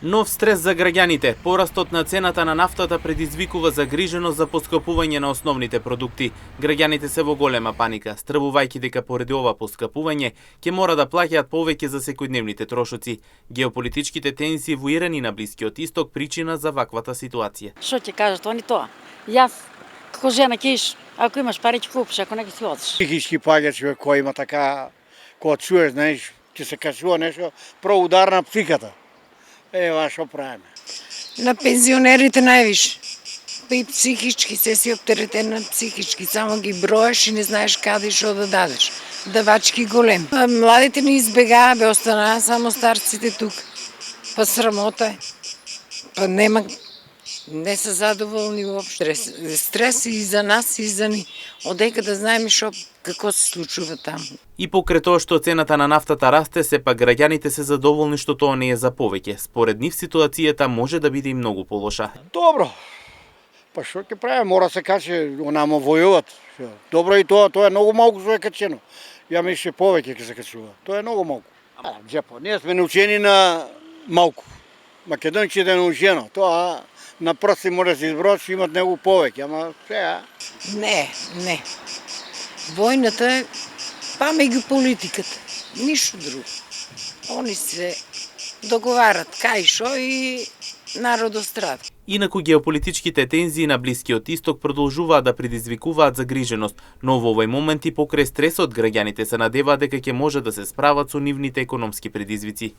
Нов стрес за граѓаните. Порастот на цената на нафтата предизвикува загриженост за поскапување на основните продукти. Граѓаните се во голема паника, стравувајќи дека поради ова поскапување ќе мора да плаќаат повеќе за секојдневните трошоци. Геополитичките тензии во Иран и на Блискиот Исток причина за ваквата ситуација. Што ќе кажат они тоа? Јас како жена ќе иш, ако имаш пари ќе купиш, ако не ќе си одиш. Психички паѓа човек кој има така, кога чуеш, знаеш, ќе се кажува нешто, прво удар на психиката. Ева што правиме. На пензионерите највише. Па и психички се си оптеретен психички, само ги броеш и не знаеш каде и што да дадеш. Давачки голем. Младите не избегаа, бе останаа само старците тук. Па срамота е. Па нема, не се задоволни уопште. Стрес и за нас и за ни. Одека да знаеме што како се случува таму. И покрај тоа што цената на нафтата расте, сепак граѓаните се задоволни што тоа не е за повеќе. Според нив ситуацијата може да биде и многу полоша. Добро. Па што ќе правиме, мора се каже, онамо војуват. Добро и тоа е многу малку што е качено. Ја мислам повеќе ќе се качува. Тоа е многу малку. Джепо, ние сме научени на малку. Македонците е научено. Тоа на прсти може да се изброат, што имат него повеќе, ама сега. Не. Војната е па меѓу политиката. Ништо друго. Они се договарат кај шо и народот страда. Инаку геополитичките тензии на Блискиот Исток продолжуваат да предизвикуваат загриженост, но во овој момент и покрај стресот граѓаните се надеваат дека ќе може да се справат со нивните економски предизвици.